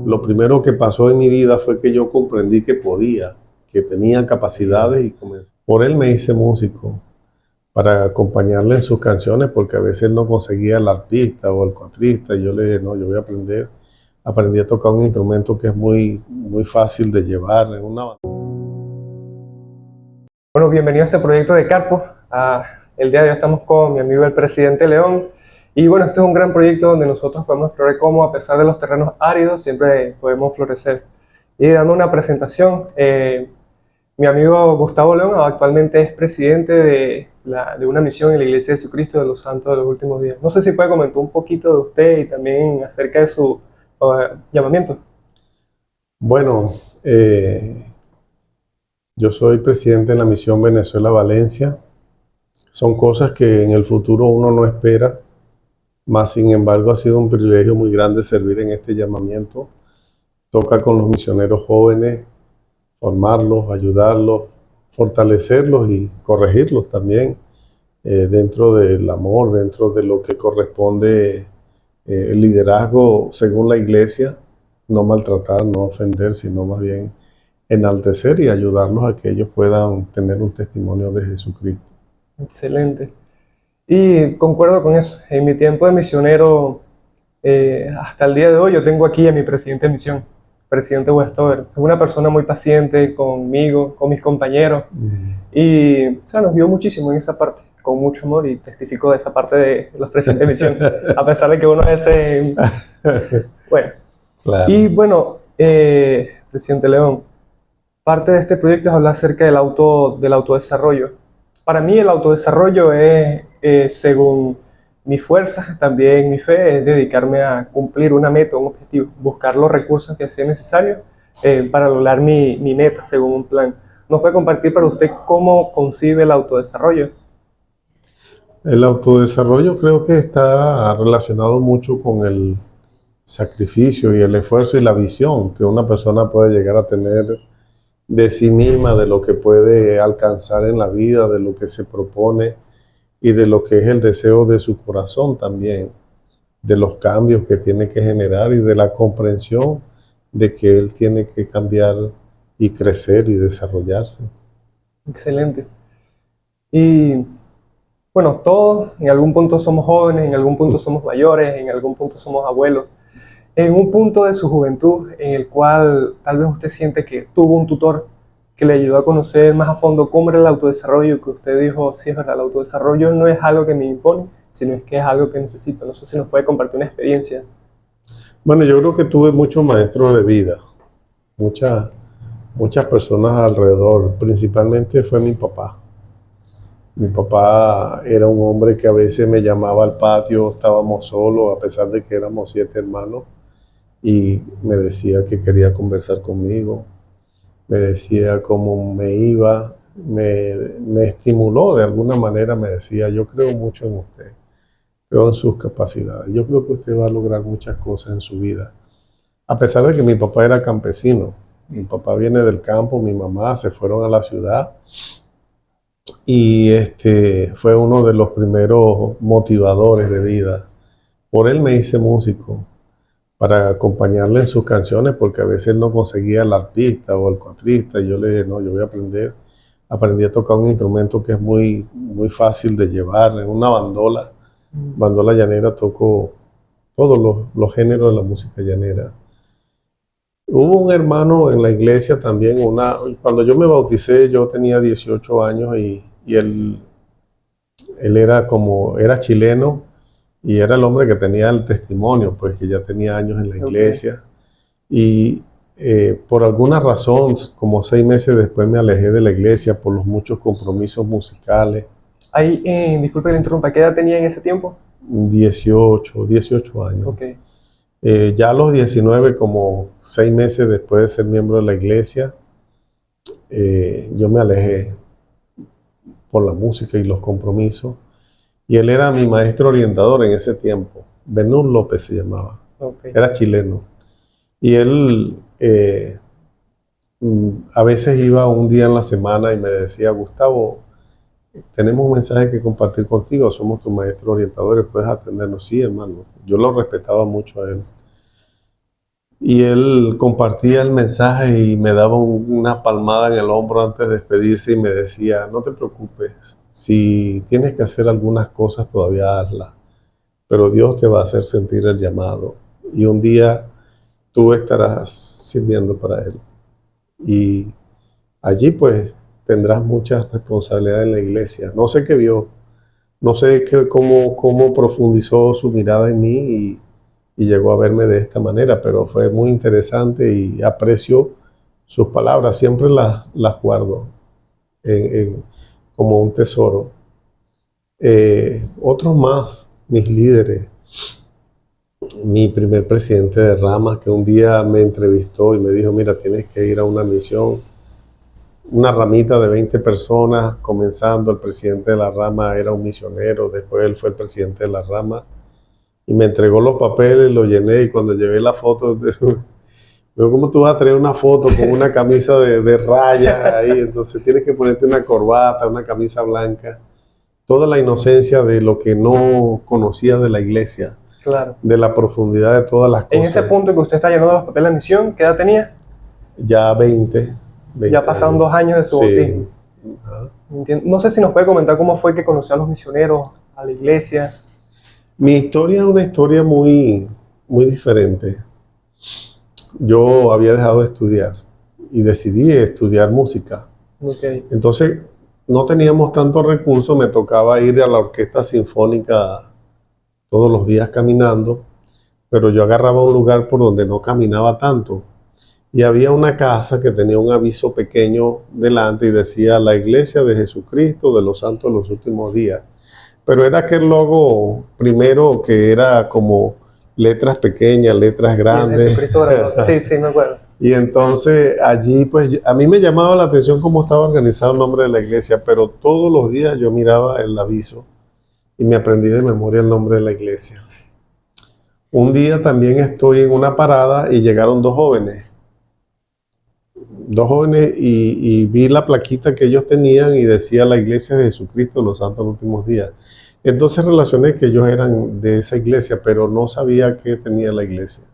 Lo primero que pasó en mi vida fue que yo comprendí que podía, que tenía capacidades y comencé. Por él me hice músico para acompañarle en sus canciones porque a veces no conseguía el arpista o el cuatrista y yo le dije, no, yo voy a aprender. Aprendí a tocar un instrumento que es muy fácil de llevar en una banda. Bueno, bienvenido a este proyecto de Carpo. El día de hoy estamos con mi amigo el presidente León. Y bueno, este es un gran proyecto donde nosotros podemos explorar cómo, a pesar de los terrenos áridos, siempre podemos florecer. Y dando una presentación, mi amigo Gustavo León actualmente es presidente de una misión en la Iglesia de Jesucristo de los Santos de los Últimos Días. No sé si puede comentar un poquito de usted y también acerca de su llamamiento. Bueno, yo soy presidente de la misión Venezuela-Valencia. Son cosas que en el futuro uno no espera, mas sin embargo ha sido un privilegio muy grande servir en este llamamiento. Toca con los misioneros jóvenes, formarlos, ayudarlos, fortalecerlos y corregirlos también dentro del amor, dentro de lo que corresponde el liderazgo según la iglesia, no maltratar, no ofender, sino más bien enaltecer y ayudarlos a que ellos puedan tener un testimonio de Jesucristo. Excelente. Y concuerdo con eso. En mi tiempo de misionero, hasta el día de hoy, yo tengo aquí a mi presidente de misión, presidente Westover. Es una persona muy paciente conmigo, con mis compañeros. Y o sea, nos dio muchísimo en esa parte, con mucho amor, y testifico de esa parte de los presidentes de misión, a pesar de que uno es ese... Bueno, Claro. y bueno, presidente León, parte de este proyecto es hablar acerca del autodesarrollo. Para mí el autodesarrollo es, según mi fuerza, también mi fe, es dedicarme a cumplir una meta, un objetivo, buscar los recursos que sean necesarios para lograr mi meta según un plan. ¿Nos puede compartir para usted cómo concibe el autodesarrollo? El autodesarrollo creo que está relacionado mucho con el sacrificio y el esfuerzo y la visión que una persona puede llegar a tener de sí misma, de lo que puede alcanzar en la vida, de lo que se propone y de lo que es el deseo de su corazón también, de los cambios que tiene que generar y de la comprensión de que él tiene que cambiar y crecer y desarrollarse. Excelente. Y bueno, todos en algún punto somos jóvenes, en algún punto somos mayores, en algún punto somos abuelos. En un punto de su juventud en el cual tal vez usted siente que tuvo un tutor que le ayudó a conocer más a fondo cómo era el autodesarrollo, que usted dijo, sí es verdad, el autodesarrollo no es algo que me impone, sino es que es algo que necesito. No sé si nos puede compartir una experiencia. Bueno, yo creo que tuve muchos maestros de vida, muchas personas alrededor, principalmente fue mi papá. Mi papá era un hombre que a veces me llamaba al patio, estábamos solos, a pesar de que éramos 7 hermanos, y me decía que quería conversar conmigo, me decía cómo me iba, me estimuló de alguna manera, me decía, yo creo mucho en usted, creo en sus capacidades, yo creo que usted va a lograr muchas cosas en su vida. A pesar de que mi papá era campesino, mi papá viene del campo, mi mamá se fueron a la ciudad, y fue uno de los primeros motivadores de vida. Por él me hice músico para acompañarle en sus canciones porque a veces no conseguía el arpista o el cuatrista y yo le dije, no, yo voy a aprender. Aprendí a tocar un instrumento que es muy fácil de llevar, en una bandola. Bandola llanera, toco todos los géneros de la música llanera. Hubo un hermano en la iglesia también, cuando yo me bauticé yo tenía 18 años y él era chileno y era el hombre que tenía el testimonio, pues que ya tenía años en la iglesia. Y por alguna razón, como 6 meses después me alejé de la iglesia por los muchos compromisos musicales. Ahí, disculpe que le interrumpa, ¿qué edad tenía en ese tiempo? 18 años. Okay. Ya a los 19, como 6 meses después de ser miembro de la iglesia, yo me alejé por la música y los compromisos. Y él era mi maestro orientador en ese tiempo. Benur López se llamaba. Okay. Era chileno. Y él a veces iba un día en la semana y me decía, Gustavo, tenemos un mensaje que compartir contigo, somos tus maestros orientadores, puedes atendernos. Sí, hermano. Yo lo respetaba mucho a él. y él compartía el mensaje y me daba una palmada en el hombro antes de despedirse y me decía, no te preocupes, si tienes que hacer algunas cosas todavía hazlas, pero Dios te va a hacer sentir el llamado y un día tú estarás sirviendo para Él. Y allí pues tendrás muchas responsabilidades en la iglesia. No sé qué vio, no sé cómo profundizó su mirada en mí y llegó a verme de esta manera, pero fue muy interesante y aprecio sus palabras, siempre las guardo como un tesoro. Otros más, mis líderes, mi primer presidente de rama que un día me entrevistó y me dijo, mira, tienes que ir a una misión, una ramita de 20 personas, comenzando, el presidente de la rama era un misionero, después él fue el presidente de la rama, y me entregó los papeles, lo llené, y cuando llevé la foto, veo cómo tú vas a traer una foto con una camisa de rayas ahí, entonces tienes que ponerte una corbata, una camisa blanca, toda la inocencia de lo que no conocía de la iglesia, Claro. de la profundidad de todas las En ese cosas. punto que usted está llenando los papeles de la misión, ¿qué edad tenía? Ya 20 Ya pasaron 2 años de su bautismo. Sí. Ajá. No sé si nos puede comentar cómo fue que conoció a los misioneros, a la iglesia. Mi historia es una historia muy diferente. Yo había dejado de estudiar y decidí estudiar música. Okay. Entonces, no teníamos tantos recursos, me tocaba ir a la orquesta sinfónica todos los días caminando, pero yo agarraba un lugar por donde no caminaba tanto. Y había una casa que tenía un aviso pequeño delante y decía la iglesia de Jesucristo de los santos de los últimos días. Pero era aquel logo primero que era como letras pequeñas, letras grandes. Jesucristo grabado. Sí, sí, me acuerdo. Y entonces allí pues a mí me llamaba la atención cómo estaba organizado el nombre de la iglesia, pero todos los días yo miraba el aviso y me aprendí de memoria el nombre de la iglesia. Un día también estoy en una parada y llegaron dos jóvenes y vi la plaquita que ellos tenían y decía la iglesia de Jesucristo de los santos de los últimos días. Entonces relacioné que ellos eran de esa iglesia, pero no sabía qué tenía la iglesia.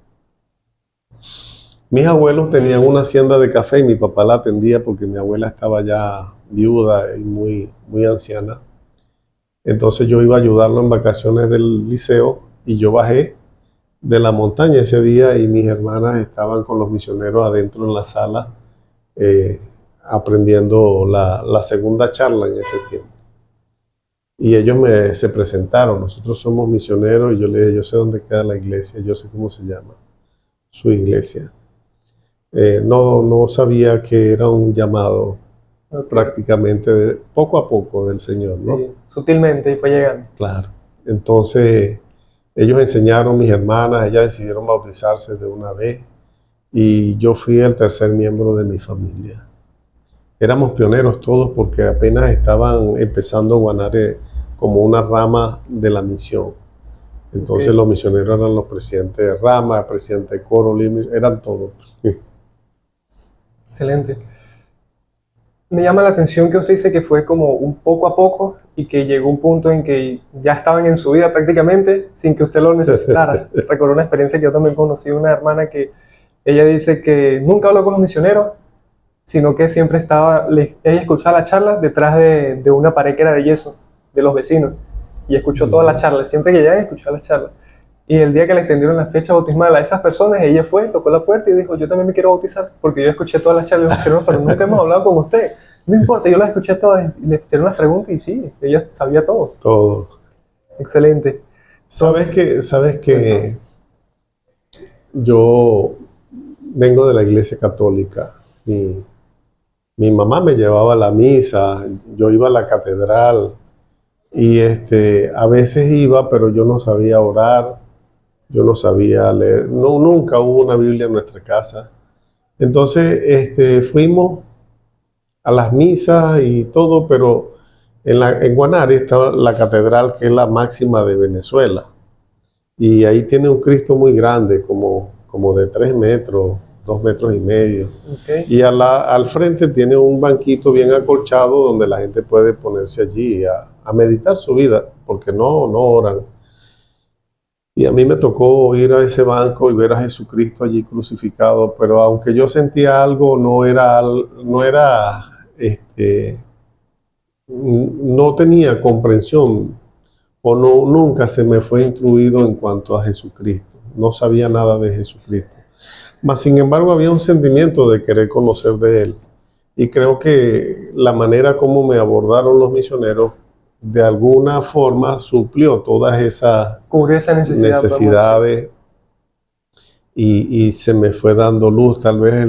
Mis abuelos tenían una hacienda de café y mi papá la atendía porque mi abuela estaba ya viuda y muy anciana. Entonces yo iba a ayudarlo en vacaciones del liceo y yo bajé de la montaña ese día y mis hermanas estaban con los misioneros adentro en la sala aprendiendo la segunda charla en ese tiempo. Y ellos se presentaron, nosotros somos misioneros, y yo le dije, yo sé dónde queda la iglesia, yo sé cómo se llama su iglesia. No sabía que era un llamado prácticamente poco a poco del Señor, ¿no? Sí, sutilmente y fue llegando. Claro. Entonces, ellos enseñaron, mis hermanas, ellas decidieron bautizarse de una vez y yo fui el tercer miembro de mi familia. Éramos pioneros todos porque apenas estaban empezando Guanare como una rama de la misión. Entonces los misioneros eran los presidentes de rama, presidente de coro, eran todos. Excelente. Me llama la atención que usted dice que fue como un poco a poco y que llegó un punto en que ya estaban en su vida prácticamente sin que usted lo necesitara. Recuerdo una experiencia que yo también conocí, una hermana que ella dice que nunca habló con los misioneros, sino que siempre estaba, ella escuchaba la charla detrás de una pared que era de yeso, de los vecinos, y escuchó toda la charla, siempre que llegaba escuchaba la charla. Y el día que le extendieron la fecha bautismal a esas personas, ella fue, tocó la puerta y dijo, yo también me quiero bautizar, porque yo escuché todas las charlas de los misioneros, pero nunca hemos hablado con usted. No importa, yo las escuché todas y le hicieron las preguntas y sí, ella sabía todo. Todo. Excelente. ¿Sabes que yo vengo de la iglesia católica? Mi mamá me llevaba a la misa, yo iba a la catedral y a veces iba, pero yo no sabía orar, yo no sabía leer, nunca hubo una Biblia en nuestra casa. Entonces fuimos a las misas y todo, pero en Guanare está la catedral que es la máxima de Venezuela y ahí tiene un Cristo muy grande, como de 3 metros, 2 metros y medio. Okay. Y al frente tiene un banquito bien acolchado donde la gente puede ponerse allí a meditar su vida, porque no oran. Y a mí me tocó ir a ese banco y ver a Jesucristo allí crucificado, pero aunque yo sentía algo, no tenía comprensión o no, nunca se me fue instruido en cuanto a Jesucristo. No sabía nada de Jesucristo. Mas, sin embargo, había un sentimiento de querer conocer de Él. Y creo que la manera como me abordaron los misioneros, de alguna forma, suplió todas esas Cubrió esa necesidad, podemos decir. necesidades y se me fue dando luz. Tal vez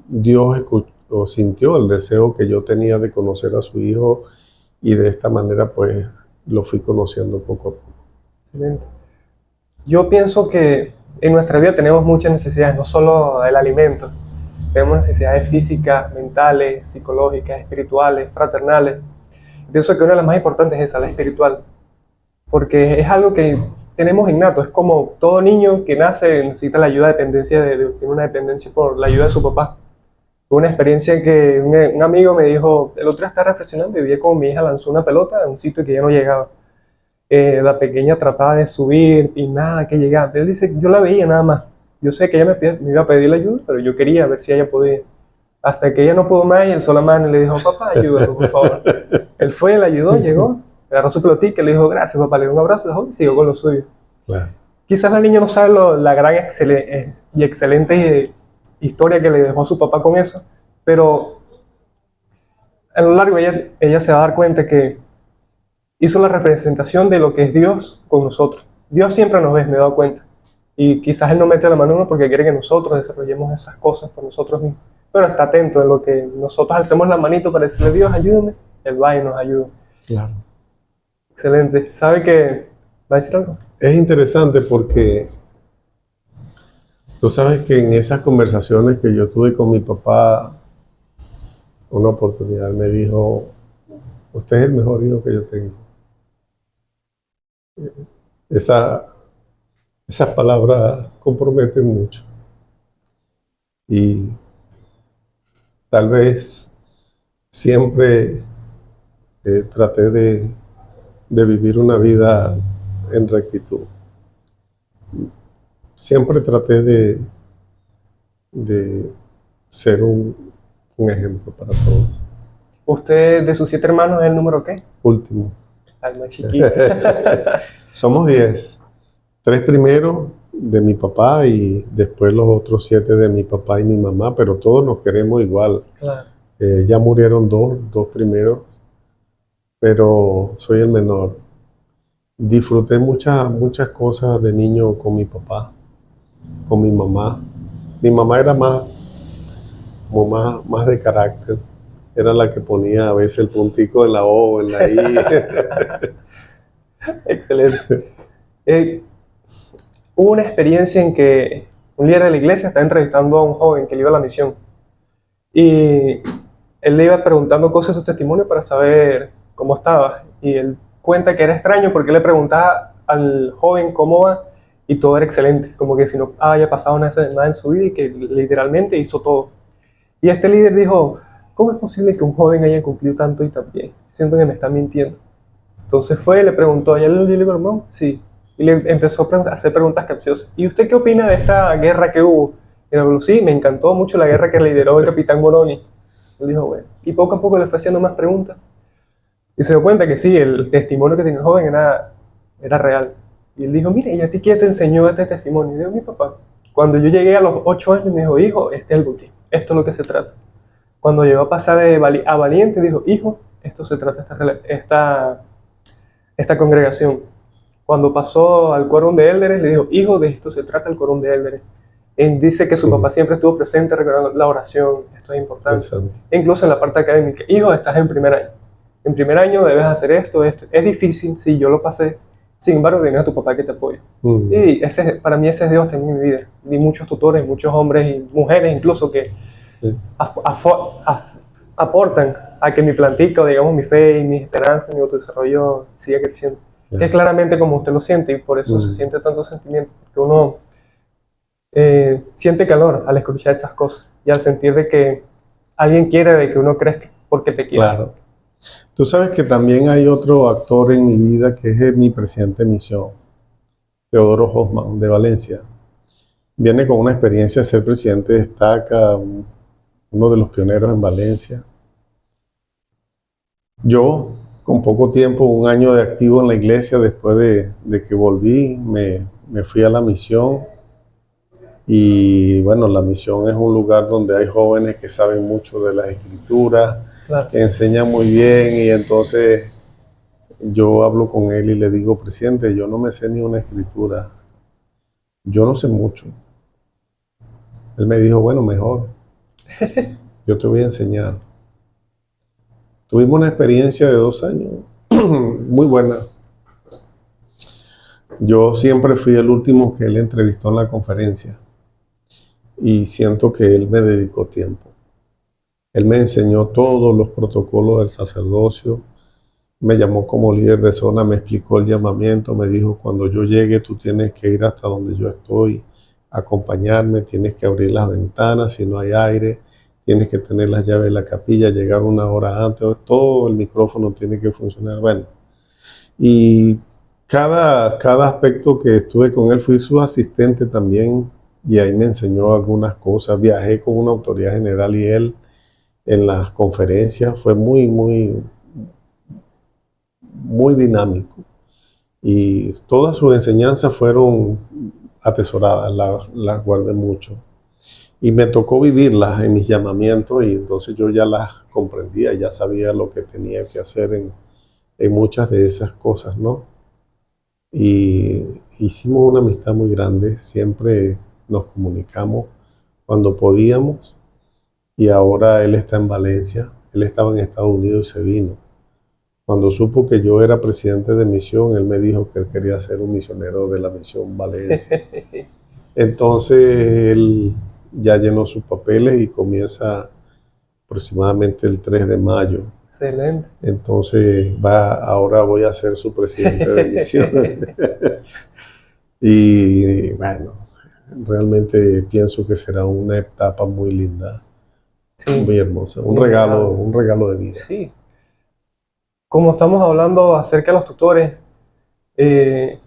Dios o sintió el deseo que yo tenía de conocer a su hijo y de esta manera pues lo fui conociendo poco a poco. Excelente. Yo pienso que en nuestra vida tenemos muchas necesidades, no solo el alimento. Tenemos necesidades físicas, mentales, psicológicas, espirituales, fraternales. Pienso que una de las más importantes es esa, la espiritual, porque es algo que tenemos innato. Es como todo niño que nace necesita la ayuda, tiene una dependencia por la ayuda de su papá. Fue una experiencia que un amigo me dijo, el otro día estaba reflexionando y vi como mi hija lanzó una pelota a un sitio que ya no llegaba. La pequeña trataba de subir y nada que llegaba. Él dice, yo la veía nada más. Yo sé que ella me iba a pedir la ayuda, pero yo quería ver si ella podía. Hasta que ella no pudo más y él la mano y le dijo, papá, ayúdame, por favor. Él fue, le ayudó, llegó, agarró su pelotita y le dijo, gracias, papá, le dio un abrazo y siguió con lo suyo. Claro. Quizás la niña no sabe la gran y excelente historia que le dejó a su papá con eso, pero a lo largo ella se va a dar cuenta que hizo la representación de lo que es Dios con nosotros. Dios siempre nos ve, me he dado cuenta. Y quizás Él no mete la mano en uno porque quiere que nosotros desarrollemos esas cosas por nosotros mismos. Pero está atento en lo que nosotros alcemos la manito para decirle, Dios, ayúdame. Él va y nos ayuda. Claro. Excelente. ¿Sabe que va a decir algo? Es interesante porque tú sabes que en esas conversaciones que yo tuve con mi papá, una oportunidad me dijo, usted es el mejor hijo que yo tengo. Esas palabras comprometen mucho. Y tal vez siempre traté de vivir una vida en rectitud. Siempre traté de ser un ejemplo para todos. ¿Usted de sus 7 hermanos es el número qué? Último. Al más chiquito. Somos 10. 3 primeros de mi papá y después los otros 7 de mi papá y mi mamá, pero todos nos queremos igual. Claro. Ya murieron dos primeros, pero soy el menor. Disfruté muchas cosas de niño con mi papá, con mi mamá. Mi mamá era más de carácter. Era la que ponía a veces el puntico en la O, en la I. Excelente. Hubo una experiencia en que un líder de la iglesia estaba entrevistando a un joven que le iba a la misión. Y él le iba preguntando cosas de su testimonio para saber cómo estaba. Y él cuenta que era extraño porque le preguntaba al joven cómo va y todo era excelente. Como que si no haya pasado nada en su vida y que literalmente hizo todo. Y este líder dijo, ¿cómo es posible que un joven haya cumplido tanto y tan bien? Siento que me está mintiendo. Entonces fue y le preguntó, ¿ya le digo, hermano? Sí. Y le empezó a hacer preguntas capciosas. ¿Y usted qué opina de esta guerra que hubo? Y le dijo, sí, me encantó mucho la guerra que lideró el capitán Moroni. Él dijo, bueno. Y poco a poco le fue haciendo más preguntas. Y se dio cuenta que sí, el testimonio que tenía el joven era real. Y él dijo, mire, ¿y a ti quién te enseñó este testimonio? Y dijo, mi papá. Cuando yo llegué a los 8 años, me dijo, hijo, este es el bautismo. Esto es lo que se trata. Cuando llegó a pasar a valiente, dijo, hijo, esto se trata esta congregación. Cuando pasó al quórum de élderes, le dijo, hijo, de esto se trata el quórum de élderes. Él dice que su papá siempre estuvo presente recordando la oración, esto es importante. E incluso en la parte académica, hijo, estás en primer año. En primer año debes hacer esto. Es difícil, sí, yo lo pasé. Sin embargo, tienes a tu papá que te apoya. Y para mí ese es Dios también en mi vida. Vi muchos tutores, muchos hombres y mujeres incluso que aportan a que mi plantica, o digamos mi fe y mi esperanza, mi autodesarrollo siga creciendo. Que es claramente como usted lo siente y por eso se siente tanto sentimiento, porque uno siente calor al escuchar esas cosas y al sentir de que alguien quiere de que uno crezca porque te quiere. Claro. Tú sabes que también hay otro actor en mi vida que es mi presidente de misión. Teodoro Hoffman, de Valencia. Viene con una experiencia de ser presidente de Estaca, uno de los pioneros en Valencia. Yo, con poco tiempo, un año de activo en la iglesia, después de que volví, me fui a la misión. Y bueno, la misión es un lugar donde hay jóvenes que saben mucho de las escrituras, Claro. que enseñan muy bien, y entonces yo hablo con él y le digo, presidente, yo no me sé ni una escritura, yo no sé mucho. Él me dijo, bueno, mejor, yo te voy a enseñar. Tuvimos una experiencia de 2 años muy buena. Yo siempre fui el último que él entrevistó en la conferencia y siento que él me dedicó tiempo. Él me enseñó todos los protocolos del sacerdocio, me llamó como líder de zona, me explicó el llamamiento, me dijo, cuando yo llegue tú tienes que ir hasta donde yo estoy, acompañarme, tienes que abrir las ventanas si no hay aire, tienes que tener las llaves de la capilla, llegar 1 hora antes, todo el micrófono tiene que funcionar. Bueno, y cada aspecto que estuve con él, fui su asistente también, y ahí me enseñó algunas cosas. Viajé con una autoridad general y él en las conferencias, fue muy dinámico. Y todas sus enseñanzas fueron atesoradas, las guardé mucho. Y me tocó vivirlas en mis llamamientos y entonces yo ya las comprendía, ya sabía lo que tenía que hacer en muchas de esas cosas, ¿no? Y hicimos una amistad muy grande, siempre nos comunicamos cuando podíamos, y ahora él está en Valencia, él estaba en Estados Unidos y se vino. Cuando supo que yo era presidente de misión, él me dijo que él quería ser un misionero de la misión Valencia. Entonces él ya llenó sus papeles y comienza aproximadamente el 3 de mayo. Excelente. Entonces ahora voy a ser su presidente de misión. Y bueno, realmente pienso que será una etapa muy linda, Sí, muy hermosa, un muy regalo de vida. sí. Como estamos hablando acerca de los tutores, eh,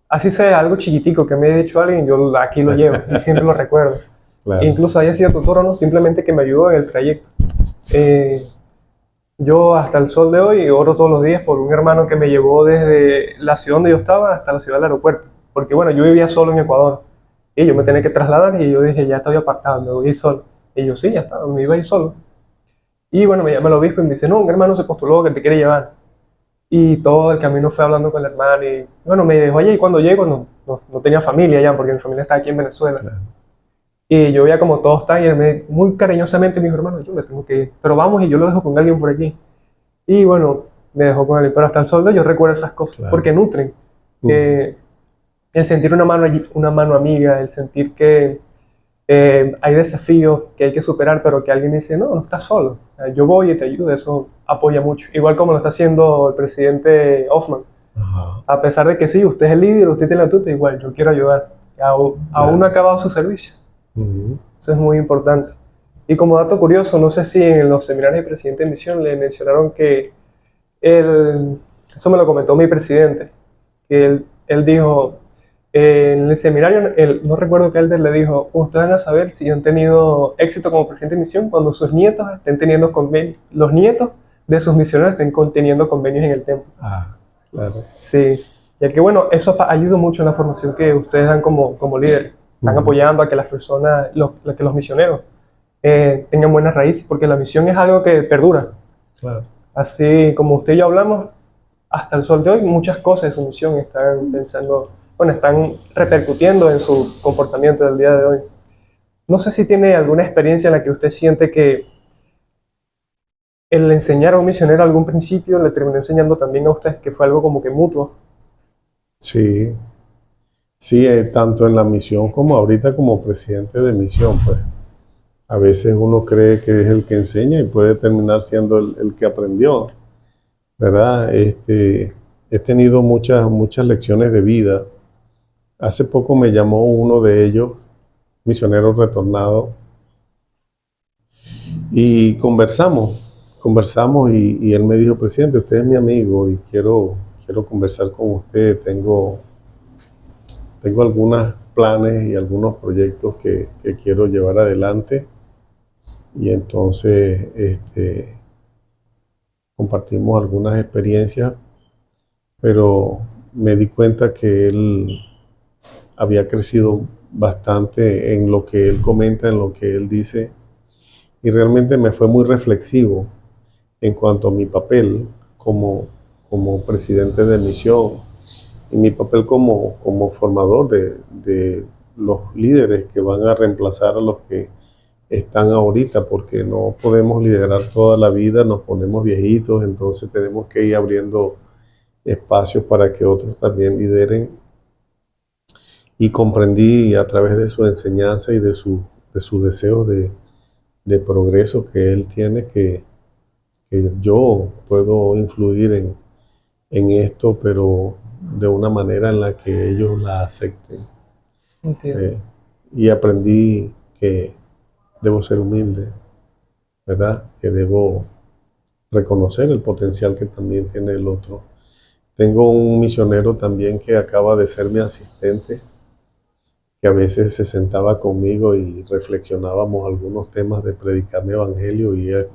así sea algo chiquitico que me haya dicho alguien, yo aquí lo llevo y siempre lo recuerdo. Claro. Incluso haya sido tutor o no, simplemente que me ayudó en el trayecto. Yo hasta el sol de hoy oro todos los días por un hermano que me llevó desde la ciudad donde yo estaba hasta la ciudad del aeropuerto. Porque bueno, yo vivía solo en Ecuador y yo me tenía que trasladar y yo dije, ya estoy apartado, me voy a ir solo. Y yo, sí, ya está, me iba a ir solo. Y bueno, me llama el obispo y me dice, no, un hermano se postuló que te quiere llevar. Y todo el camino fue hablando con el hermano y bueno, me dijo, oye, y cuando llego no tenía familia ya, porque mi familia está aquí en Venezuela. Claro. Y yo veía como todos están y él muy cariñosamente me dijo, hermano, yo me tengo que ir, pero vamos y yo lo dejo con alguien por aquí. Y bueno, me dejó con él, pero hasta el sol de hoy yo recuerdo esas cosas, Claro. porque nutren. El sentir una mano amiga, el sentir que hay desafíos que hay que superar, pero que alguien dice, no estás solo, yo voy y te ayudo, eso apoya mucho. Igual como lo está haciendo el presidente Hoffman. Ajá. A pesar de que sí, usted es el líder, usted tiene la tuta, igual, yo quiero ayudar. Aún no ha acabado su servicio. Eso es muy importante. Y como dato curioso, no sé si en los seminarios de presidente de misión le mencionaron que eso me lo comentó mi presidente, que él dijo, en el seminario, no recuerdo qué elder le dijo, ustedes van a saber si han tenido éxito como presidente de misión cuando sus nietos estén teniendo convenios, los nietos de sus misioneros estén teniendo convenios en el templo. Ah, claro. Sí, ya que bueno, eso ayuda mucho en la formación que ustedes dan como líderes. Están apoyando a que las personas, que los misioneros tengan buenas raíces, porque la misión es algo que perdura. Claro. Así como usted y yo hablamos, hasta el sol de hoy, muchas cosas de su misión están repercutiendo en su comportamiento del día de hoy. No sé si tiene alguna experiencia en la que usted siente que el enseñar a un misionero a algún principio le terminó enseñando también a usted, que fue algo como que mutuo. Sí, sí, tanto en la misión como ahorita como presidente de misión, pues. A veces uno cree que es el que enseña y puede terminar siendo el que aprendió, ¿verdad? He tenido muchas lecciones de vida. Hace poco me llamó uno de ellos, misionero retornado, y conversamos y él me dijo, presidente, usted es mi amigo y quiero conversar con usted, tengo algunos planes y algunos proyectos que quiero llevar adelante y entonces compartimos algunas experiencias, pero me di cuenta que él había crecido bastante en lo que él comenta, en lo que él dice, y realmente me fue muy reflexivo en cuanto a mi papel como presidente de misión y mi papel como formador de los líderes que van a reemplazar a los que están ahorita, porque no podemos liderar toda la vida, nos ponemos viejitos, entonces tenemos que ir abriendo espacios para que otros también lideren. Y comprendí a través de su enseñanza y de sus deseos de progreso que él tiene, que yo puedo influir en esto, pero de una manera en la que ellos la acepten. Entiendo. Y aprendí que debo ser humilde, ¿verdad? Que debo reconocer el potencial que también tiene el otro. Tengo un misionero también que acaba de ser mi asistente, que a veces se sentaba conmigo y reflexionábamos algunos temas de predicar mi evangelio, y es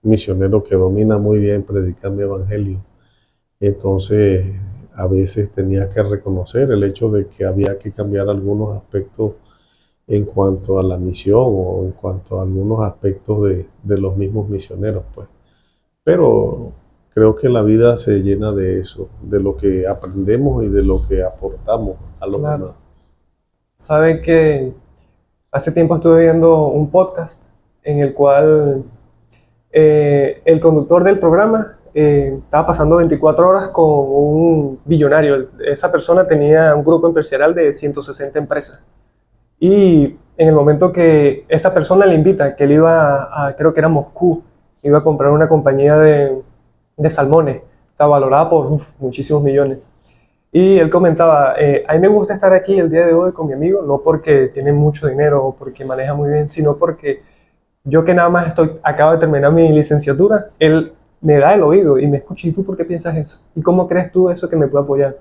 un misionero que domina muy bien predicar mi evangelio. Entonces, a veces tenía que reconocer el hecho de que había que cambiar algunos aspectos en cuanto a la misión o en cuanto a algunos aspectos de los mismos misioneros, pues. Pero creo que la vida se llena de eso, de lo que aprendemos y de lo que aportamos a los Claro. demás. Sabe que hace tiempo estuve viendo un podcast en el cual el conductor del programa estaba pasando 24 horas con un billonario. Esa persona tenía un grupo empresarial de 160 empresas. Y en el momento que esta persona le invita, que él iba creo que era Moscú, iba a comprar una compañía de salmones, estaba valorada por muchísimos millones. Y él comentaba, a mí me gusta estar aquí el día de hoy con mi amigo, no porque tiene mucho dinero o porque maneja muy bien, sino porque yo que nada más acabo de terminar mi licenciatura, él me da el oído y me escucha, ¿y tú por qué piensas eso? ¿Y cómo crees tú eso que me puede apoyar?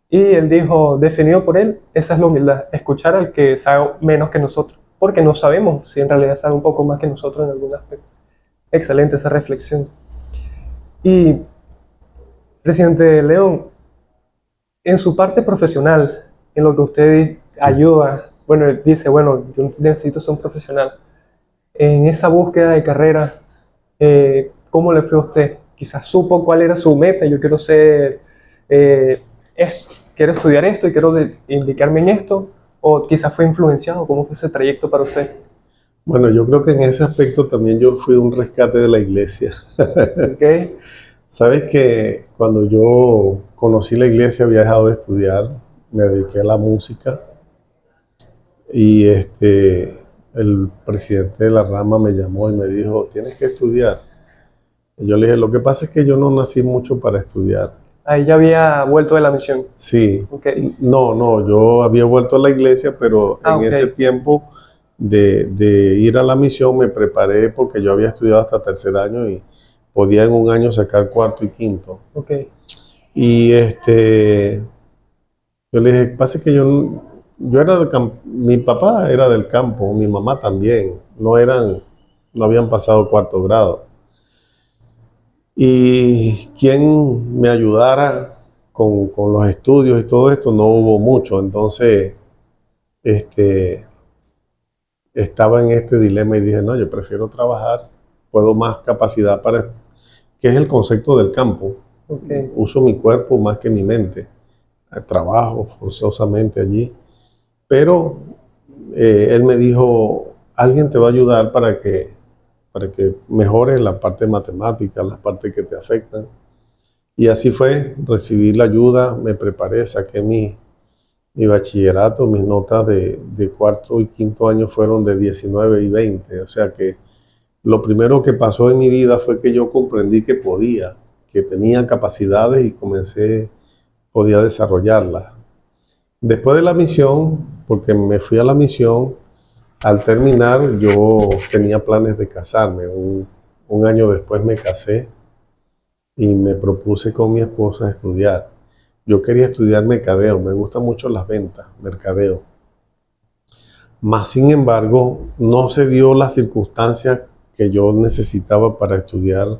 Y él dijo, definido por él, esa es la humildad, escuchar al que sabe menos que nosotros, porque no sabemos si en realidad sabe un poco más que nosotros en algún aspecto. Excelente esa reflexión. Y, presidente León, en su parte profesional, en lo que usted ayuda, bueno, dice, bueno, yo necesito ser un profesional. En esa búsqueda de carrera, ¿cómo le fue a usted? Quizás supo cuál era su meta, yo quiero ser esto, quiero estudiar esto y quiero indicarme en esto, o quizás fue influenciado, ¿cómo fue ese trayecto para usted? Bueno, yo creo que en ese aspecto también yo fui un rescate de la iglesia. ¿Okay? Sabes que cuando yo conocí la iglesia había dejado de estudiar, me dediqué a la música y el presidente de la rama me llamó y me dijo, tienes que estudiar. Y yo le dije, lo que pasa es que yo no nací mucho para estudiar. Ahí ya había vuelto de la misión. Sí, Okay. no, yo había vuelto a la iglesia, pero en ese Ok. tiempo de ir a la misión me preparé porque yo había estudiado hasta tercer año y podía en un año sacar cuarto y quinto. Ok. Y yo le dije, pasa que yo era del campo, mi papá era del campo, mi mamá también, no habían pasado cuarto grado. Y quien me ayudara con los estudios y todo esto no hubo mucho, entonces este, estaba en este dilema y dije, no, yo prefiero trabajar, puedo más capacidad para, que es el concepto del campo, Ok. uso mi cuerpo más que mi mente, trabajo forzosamente allí, pero él me dijo, alguien te va a ayudar para que mejores la parte matemática, las partes que te afectan. Y así fue, recibí la ayuda, me preparé, saqué mi bachillerato, mis notas de cuarto y quinto año fueron de 19 y 20. O sea que lo primero que pasó en mi vida fue que yo comprendí que podía, que tenía capacidades y podía desarrollarlas. Después de la misión, porque me fui a la misión, al terminar yo tenía planes de casarme. Un año después me casé y me propuse con mi esposa estudiar. Yo quería estudiar mercadeo, me gustan mucho las ventas, mercadeo. Más sin embargo, no se dio la circunstancia que yo necesitaba para estudiar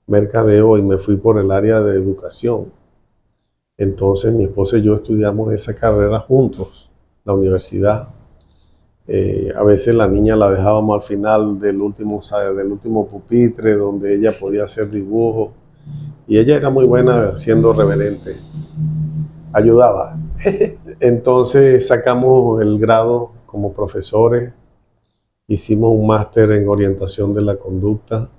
mercadeo y me fui por el área de educación. Entonces mi esposa y yo estudiamos esa carrera juntos, la universidad. A veces la niña la dejábamos al final del último pupitre donde ella podía hacer dibujos y ella era muy buena siendo reverente, ayudaba. Entonces sacamos el grado como profesores, hicimos un máster en orientación de la conducta,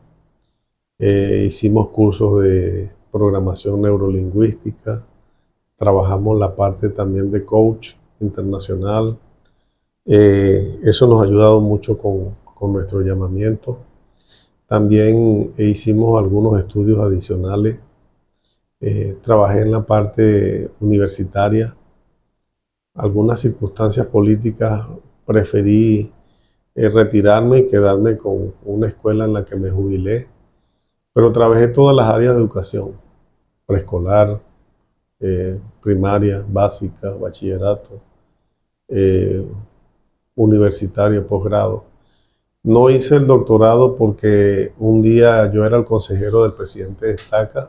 hicimos cursos de programación neurolingüística, trabajamos la parte también de coach internacional. Eso nos ha ayudado mucho con nuestro llamamiento. También hicimos algunos estudios adicionales. Trabajé en la parte universitaria. Algunas circunstancias políticas preferí retirarme y quedarme con una escuela en la que me jubilé. Pero trabajé todas las áreas de educación, preescolar, primaria, básica, bachillerato, universitario, posgrado. No hice el doctorado porque un día yo era el consejero del presidente de Estaca,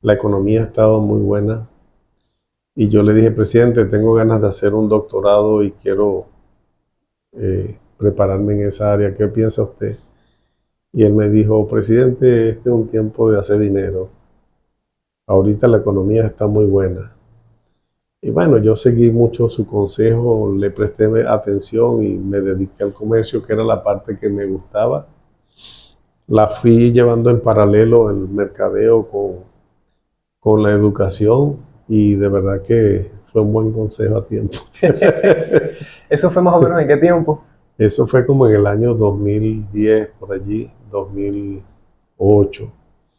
la economía estaba muy buena y yo le dije, presidente, tengo ganas de hacer un doctorado y quiero prepararme en esa área, ¿qué piensa usted? Y él me dijo, presidente, este es un tiempo de hacer dinero, ahorita la economía está muy buena. Y bueno, yo seguí mucho su consejo, le presté atención y me dediqué al comercio, que era la parte que me gustaba. La fui llevando en paralelo el mercadeo con la educación y de verdad que fue un buen consejo a tiempo. ¿Eso fue más o menos en qué tiempo? Eso fue como en el año 2010, por allí, 2008.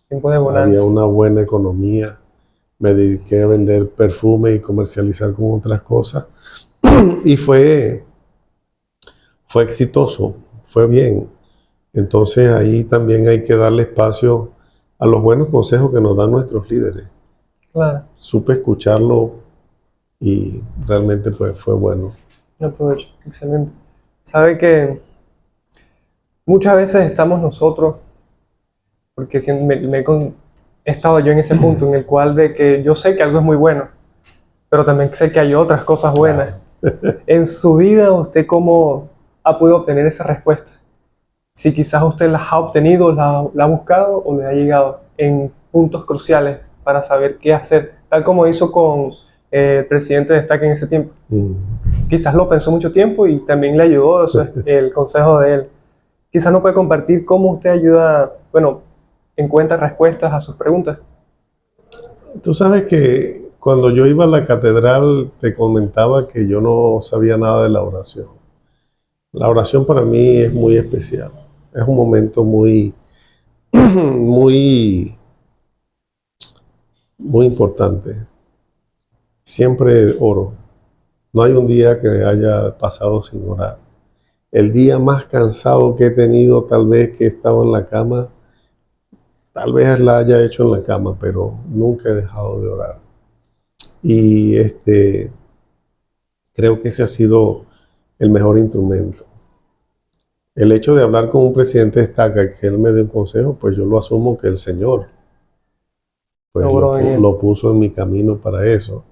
Tiempo de Había bonanza. una buena economía. Me dediqué a vender perfume y comercializar con otras cosas. Y fue exitoso, fue bien. Entonces ahí también hay que darle espacio a los buenos consejos que nos dan nuestros líderes. Claro, Supe escucharlo y realmente pues fue bueno. aprovecho. Excelente. Sabe que muchas veces estamos nosotros, porque he estado yo en ese punto en el cual de que yo sé que algo es muy bueno, pero también sé que hay otras cosas buenas. En su vida, ¿usted cómo ha podido obtener esa respuesta? Si quizás usted las ha obtenido, la ha buscado o le ha llegado en puntos cruciales para saber qué hacer, tal como hizo con el presidente de Estaca en ese tiempo. Quizás lo pensó mucho tiempo y también le ayudó eso, el consejo de él. Quizás no puede compartir cómo usted ayuda, bueno, encuentra respuestas a sus preguntas. Tú sabes que cuando yo iba a la catedral te comentaba que yo no sabía nada de la oración. La oración para mí es muy especial. Es un momento muy, muy, muy importante. Siempre oro. No hay un día que haya pasado sin orar. El día más cansado que he tenido, tal vez que he estado en la cama, tal vez la haya hecho en la cama, pero nunca he dejado de orar. Y creo que ese ha sido el mejor instrumento. El hecho de hablar con un presidente de Estaca, que él me dé un consejo, pues yo lo asumo que el Señor pues lo puso en mi camino para eso.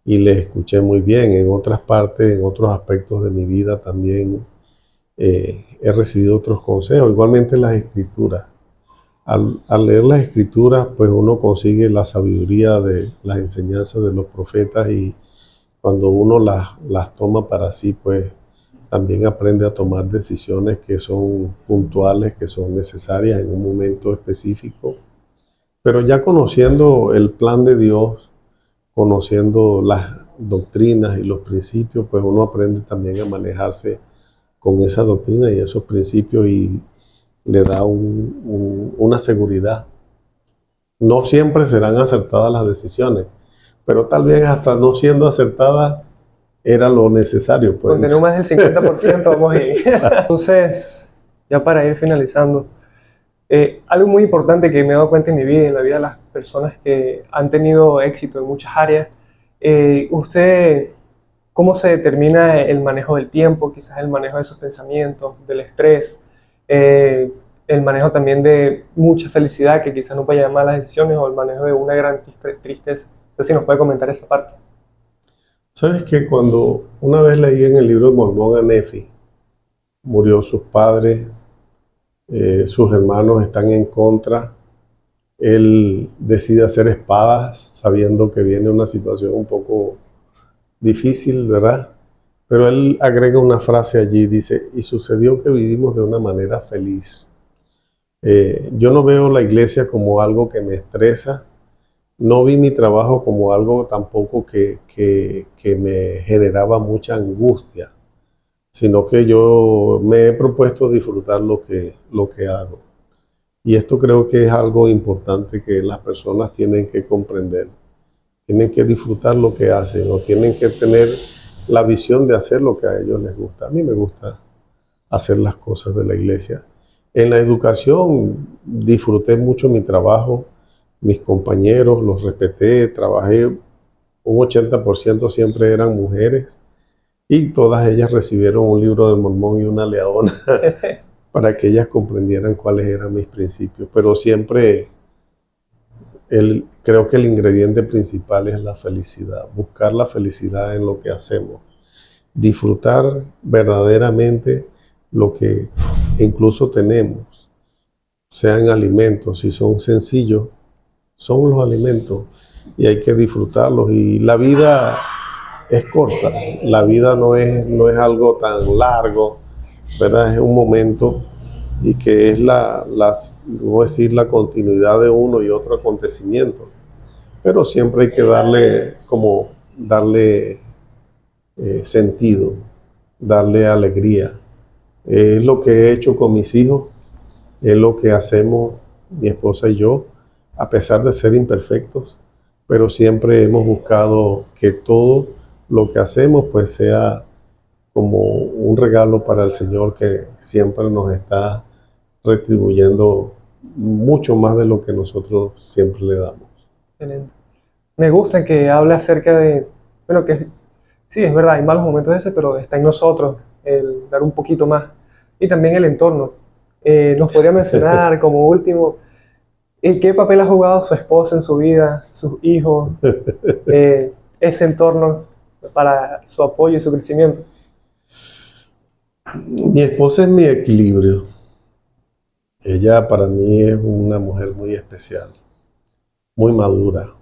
Y le escuché muy bien. En otras partes, en otros aspectos de mi vida también he recibido otros consejos. Igualmente las escrituras. Al leer las escrituras, pues uno consigue la sabiduría de las enseñanzas de los profetas y cuando uno las toma para sí, pues también aprende a tomar decisiones que son puntuales, que son necesarias en un momento específico. Pero ya conociendo el plan de Dios, conociendo las doctrinas y los principios, pues uno aprende también a manejarse con esa doctrina y esos principios y le da una seguridad. No siempre serán acertadas las decisiones, pero tal vez hasta no siendo acertadas era lo necesario. Pues. Con tener más del 50% vamos a ir. Entonces, ya para ir finalizando, algo muy importante que me he dado cuenta en mi vida y en la vida de las personas que han tenido éxito en muchas áreas. ¿Usted cómo se determina el manejo del tiempo, quizás el manejo de sus pensamientos, del estrés, el manejo también de mucha felicidad que quizás no puede llevar malas decisiones o el manejo de una gran tristeza? No sé si nos puede comentar esa parte. ¿Sabes que cuando una vez leí en el libro de Mormón a Nefi, murió sus padres, sus hermanos están en contra, él decide hacer espadas sabiendo que viene una situación un poco difícil, ¿verdad? Pero él agrega una frase allí, dice, y sucedió que vivimos de una manera feliz. Yo no veo la iglesia como algo que me estresa, no vi mi trabajo como algo tampoco que me generaba mucha angustia, sino que yo me he propuesto disfrutar lo que hago. Y esto creo que es algo importante que las personas tienen que comprender. Tienen que disfrutar lo que hacen o tienen que tener la visión de hacer lo que a ellos les gusta. A mí me gusta hacer las cosas de la iglesia. En la educación disfruté mucho mi trabajo, mis compañeros, los respeté, trabajé, un 80% siempre eran mujeres y todas ellas recibieron un libro de Mormón y una leona para que ellas comprendieran cuáles eran mis principios. Pero siempre creo que el ingrediente principal es la felicidad, buscar la felicidad en lo que hacemos, disfrutar verdaderamente lo que incluso tenemos, sean alimentos, si son sencillos, son los alimentos y hay que disfrutarlos. Y la vida es corta, la vida no es algo tan largo, ¿verdad? Es un momento y que es voy a decir, la continuidad de uno y otro acontecimiento. Pero siempre hay que darle sentido, darle alegría. Es lo que he hecho con mis hijos, es lo que hacemos mi esposa y yo, a pesar de ser imperfectos, pero siempre hemos buscado que todo lo que hacemos pues sea como un regalo para el Señor que siempre nos está retribuyendo mucho más de lo que nosotros siempre le damos. Excelente. Me gusta que hable acerca de, bueno, que sí, es verdad, hay malos momentos ese, pero está en nosotros el dar un poquito más. Y también el entorno. Nos podría mencionar como último, ¿qué papel ha jugado su esposa en su vida, sus hijos, ese entorno para su apoyo y su crecimiento? Mi esposa es mi equilibrio. Ella para mí es una mujer muy especial, muy madura.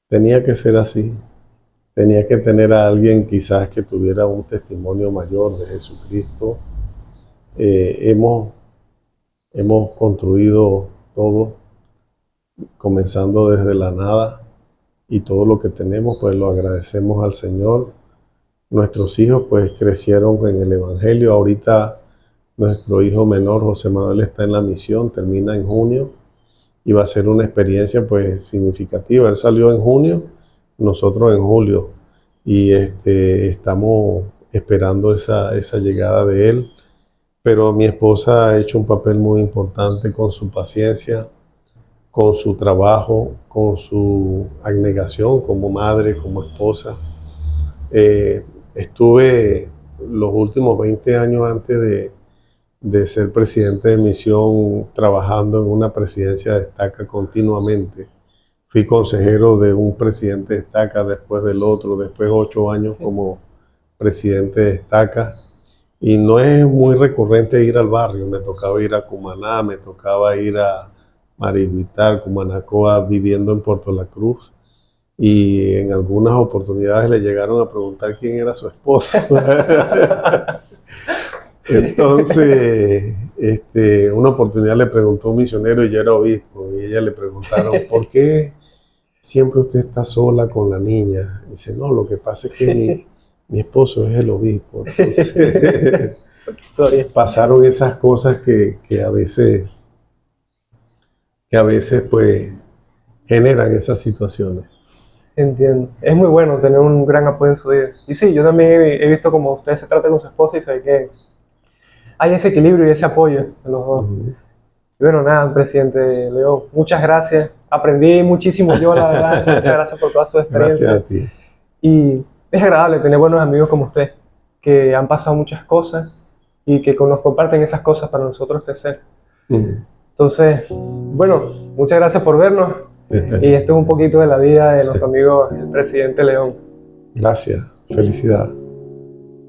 Tenía que ser así. Tenía que tener a alguien quizás que tuviera un testimonio mayor de Jesucristo. Hemos construido todo, comenzando desde la nada, y todo lo que tenemos pues lo agradecemos al Señor. Nuestros hijos pues crecieron en el Evangelio. Ahorita nuestro hijo menor, José Manuel, está en la misión, termina en junio y va a ser una experiencia pues significativa. Él salió en junio, nosotros en julio, y estamos esperando esa llegada de él. Pero mi esposa ha hecho un papel muy importante con su paciencia, con su trabajo, con su abnegación como madre, como esposa. Estuve los últimos 20 años antes de ser presidente de misión trabajando en una presidencia de estaca continuamente. Fui consejero de un presidente de estaca, después del otro, después 8 años como presidente de estaca. Y no es muy recurrente ir al barrio, me tocaba ir a Cumaná, me tocaba ir a Marihuitar, Cumanacoa, viviendo en Puerto La Cruz. Y en algunas oportunidades le llegaron a preguntar quién era su esposo. Entonces, una oportunidad le preguntó a un misionero y yo era obispo, y ella le preguntaron, ¿por qué siempre usted está sola con la niña? Y dice, no, lo que pasa es que mi esposo es el obispo. Entonces, pasaron esas cosas que a veces pues generan esas situaciones. Entiendo. Es muy bueno tener un gran apoyo en su vida. Y sí, yo también he visto cómo usted se trata con su esposa y sabe que hay ese equilibrio y ese apoyo de los dos. Y bueno, nada, presidente León, muchas gracias. Aprendí muchísimo yo, la verdad. Muchas gracias por toda su Gracias experiencia. a ti. Y es agradable tener buenos amigos como usted, que han pasado muchas cosas y que nos comparten esas cosas para nosotros crecer. Entonces, bueno, muchas gracias por vernos. Y esto es un poquito de la vida de nuestro amigo, el presidente León. Gracias. Felicidad.